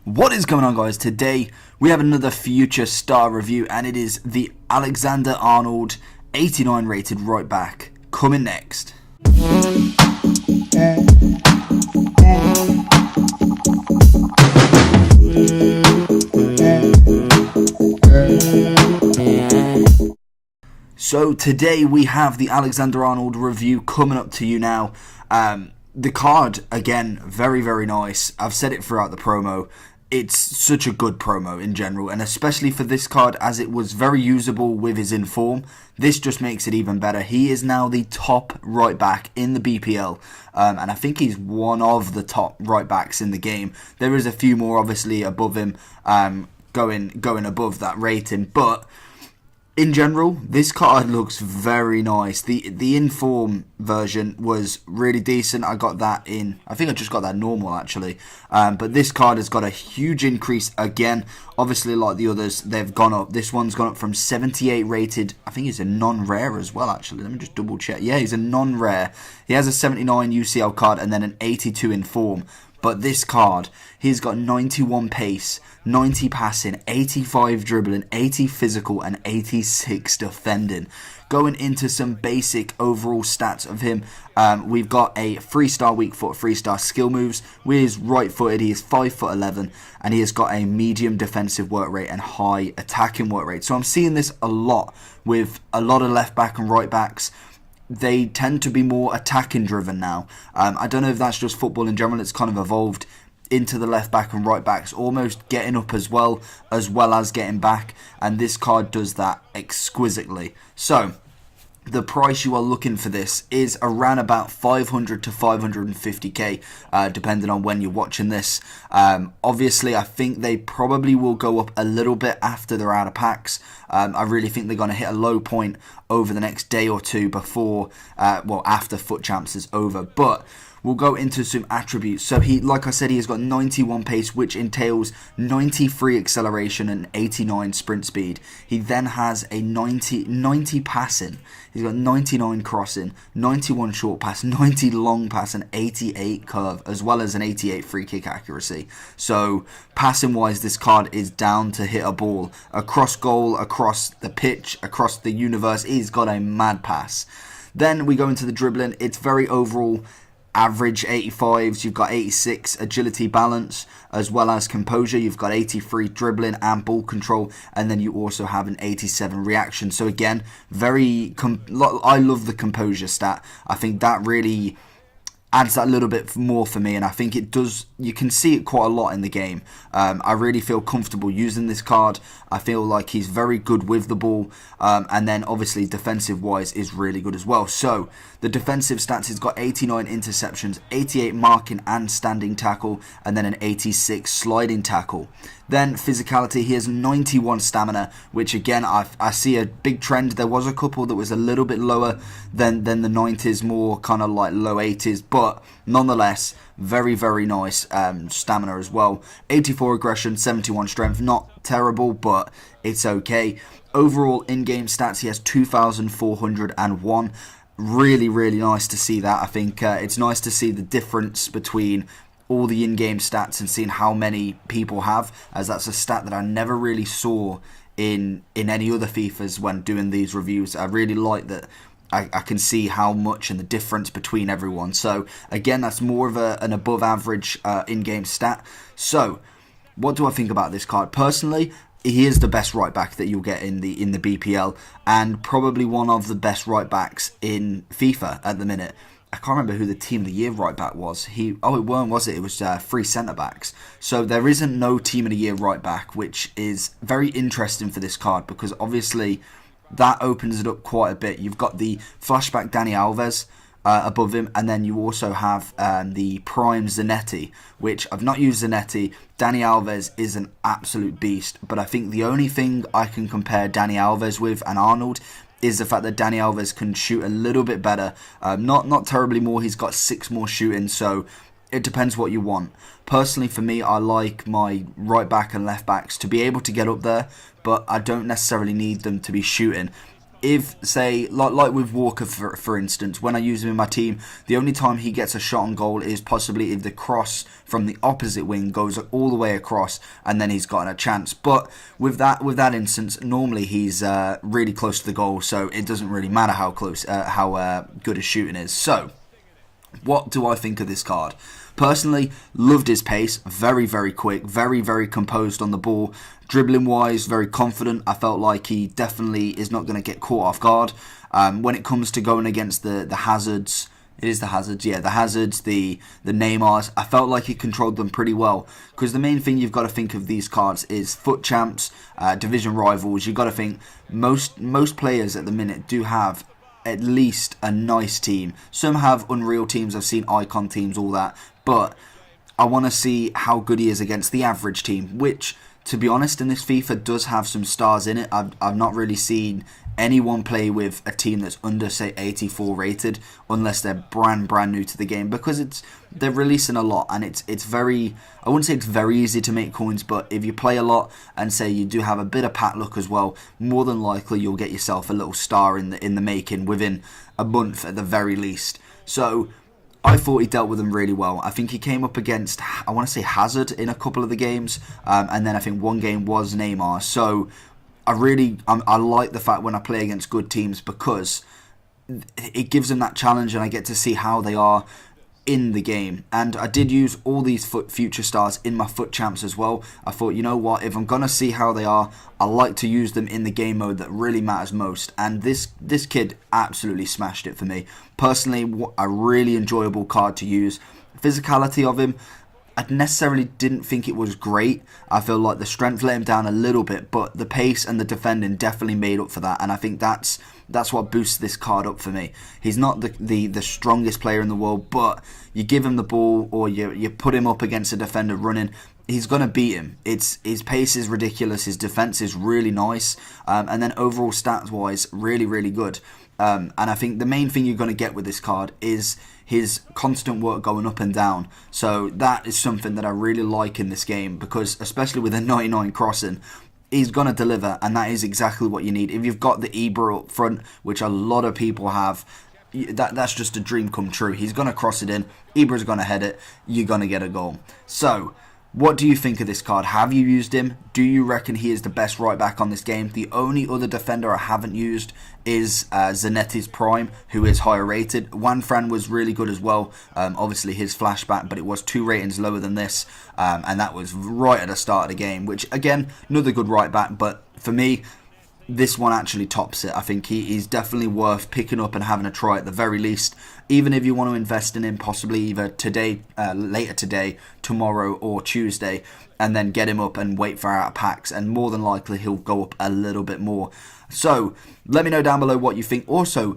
What is going on, guys? Today we have another future star review, and it is the Alexander Arnold 89 rated right back coming next. So today we have the Alexander Arnold review coming up to you now. The card, again, very, very nice. I've said it throughout the promo. It's such a good promo in general, and especially for this card, as it was very usable with his inform. This just makes it even better. He is now the top right back in the BPL, and I think he's one of the top right backs in the game. There is a few more, obviously, above him, going above that rating, but in general, this card looks very nice. The inform version was really decent. I got that in, I think I just got that normal actually. But this card has got a huge increase again. Obviously, like the others, they've gone up. This one's gone up from 78 rated. I think he's a non-rare as well, actually. Let me just double check. Yeah, he's a non-rare. He has a 79 UCL card and then an 82 inform. But this card, he's got 91 pace, 90 passing, 85 dribbling, 80 physical, and 86 defending. Going into some basic overall stats of him, we've got a 3-star weak foot, 3-star skill moves. With his right footed, he is 5'11", and he has got a medium defensive work rate and high attacking work rate. So I'm seeing this a lot with a lot of left back and right backs. They tend to be more attacking driven now. I don't know if that's just football in general. It's kind of evolved into the left back and right backs almost getting up as well as getting back, and this card does that exquisitely. So the price you are looking for this is around about 500 to 550k, depending on when you're watching this. Obviously, I think they probably will go up a little bit after they're out of packs. I really think they're going to hit a low point over the next day or two before, after Foot Champs is over. But we'll go into some attributes. So he, like I said, he has got 91 pace, which entails 93 acceleration and 89 sprint speed. He then has a 90 passing. He's got 99 crossing, 91 short pass, 90 long pass, and 88 curve, as well as an 88 free kick accuracy. So passing wise, this card is down to hit a ball across goal, across the pitch, across the universe. He's got a mad pass. Then we go into the dribbling. It's very overall average 85s. You've got 86 agility, balance, as well as composure. You've got 83 dribbling and ball control, and then you also have an 87 reaction. So again, I love the composure stat. I think that really adds that little bit more for me, and I think it does. You can see it quite a lot in the game. I really feel comfortable using this card. I feel like he's very good with the ball, and then obviously defensive wise is really good as well. So the defensive stats, he's got 89 interceptions, 88 marking and standing tackle, and then an 86 sliding tackle. Then physicality, he has 91 stamina, which again, I see a big trend. There was a couple that was a little bit lower than the 90s, more kind of like low 80s, but nonetheless, very, very nice stamina as well. 84 aggression, 71 strength, not terrible, but it's okay. Overall in-game stats, he has 2,401. Really, really nice to see that. I think it's nice to see the difference between all the in-game stats and seeing how many people have, as that's a stat that I never really saw in any other FIFAs when doing these reviews. I really like that I can see how much and the difference between everyone. So again, that's more of an above average in-game stat. So what do I think about this card? Personally, he is the best right back that you'll get in the BPL, and probably one of the best right backs in FIFA at the minute. I can't remember who the team of the year right back was. It weren't, was it? It was 3 centre backs. So there isn't no team of the year right back, which is very interesting for this card, because obviously that opens it up quite a bit. You've got the flashback Dani Alves above him, and then you also have the prime Zanetti, which I've not used Zanetti. Dani Alves is an absolute beast, but I think the only thing I can compare Dani Alves with and Arnold is the fact that Dani Alves can shoot a little bit better. Not terribly more. He's got 6 more shooting, so it depends what you want. Personally, for me, I like my right back and left backs to be able to get up there, but I don't necessarily need them to be shooting. if, say, like with Walker, for instance, when I use him in my team, the only time he gets a shot on goal is possibly if the cross from the opposite wing goes all the way across, and then he's gotten a chance. But with that instance, normally he's really close to the goal, so it doesn't really matter how close, how good his shooting is. So, what do I think of this card? Personally, loved his pace, very, very quick, very, very composed on the ball. Dribbling wise, very confident. I felt like he definitely is not going to get caught off guard. When it comes to going against the Hazards, it is the Hazards, yeah, the Hazards, the Neymars, I felt like he controlled them pretty well. Because the main thing you've got to think of these cards is FUT champs, division rivals. You've got to think most players at the minute do have at least a nice team. Some have unreal teams, I've seen icon teams, all that, but I want to see how good he is against the average team, which, to be honest, in this FIFA does have some stars in it. I've not really seen anyone play with a team that's under, say, 84 rated, unless they're brand new to the game, because they're releasing a lot, and it's very, I wouldn't say it's very easy to make coins, but if you play a lot and say you do have a bit of pat luck as well, more than likely you'll get yourself a little star in the making within a month at the very least. So I thought he dealt with them really well. I think he came up against, I want to say, Hazard in a couple of the games, and then I think one game was Neymar. So I like the fact when I play against good teams, because it gives them that challenge, and I get to see how they are in the game. And I did use all these future stars in my FUT champs as well. I thought, you know what, if I'm going to see how they are, I like to use them in the game mode that really matters most. And this kid absolutely smashed it for me. Personally, a really enjoyable card to use. Physicality of him, I necessarily didn't think it was great. I feel like the strength let him down a little bit, but the pace and the defending definitely made up for that, and I think that's what boosts this card up for me. He's not the strongest player in the world, but you give him the ball or you put him up against a defender running, he's going to beat him. His pace is ridiculous, his defense is really nice, and then overall stats wise, really, really good. And I think the main thing you're going to get with this card is his constant work going up and down. So that is something that I really like in this game, because especially with a 99 crossing, he's going to deliver, and that is exactly what you need. If you've got the Ibra up front, which a lot of people have, that's just a dream come true. He's going to cross it in, Ibra's going to head it, you're going to get a goal. So what do you think of this card? Have you used him? Do you reckon he is the best right back on this game? The only other defender I haven't used is Zanetti's Prime, who is higher rated. Juan Fran was really good as well. Obviously his flashback, but it was 2 ratings lower than this, and that was right at the start of the game, which again, another good right back, but for me, this one actually tops it. I think he's definitely worth picking up and having a try at the very least, even if you want to invest in him possibly either today, later today, tomorrow or Tuesday, and then get him up and wait for out packs, and more than likely he'll go up a little bit more. So let me know down below what you think. Also,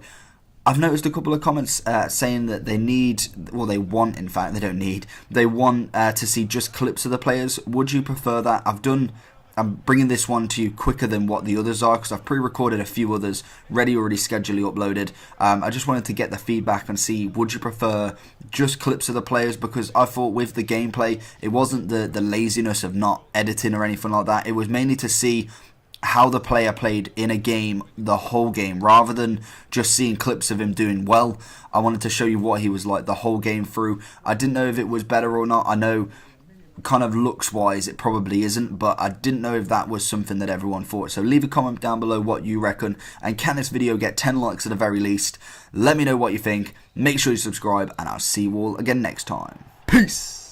I've noticed a couple of comments saying that they want to see just clips of the players. Would you prefer that? I'm bringing this one to you quicker than what the others are, because I've pre-recorded a few others already scheduled uploaded. I just wanted to get the feedback and see, would you prefer just clips of the players? Because I thought with the gameplay, it wasn't the laziness of not editing or anything like that. It was mainly to see how the player played in a game, the whole game, rather than just seeing clips of him doing well. I wanted to show you what he was like the whole game through. I didn't know if it was better or not. I know kind of looks wise it probably isn't, but I didn't know if that was something that everyone thought. So leave a comment down below what you reckon, and can this video get 10 likes at the very least? Let me know what you think. Make sure you subscribe, and I'll see you all again next time. Peace.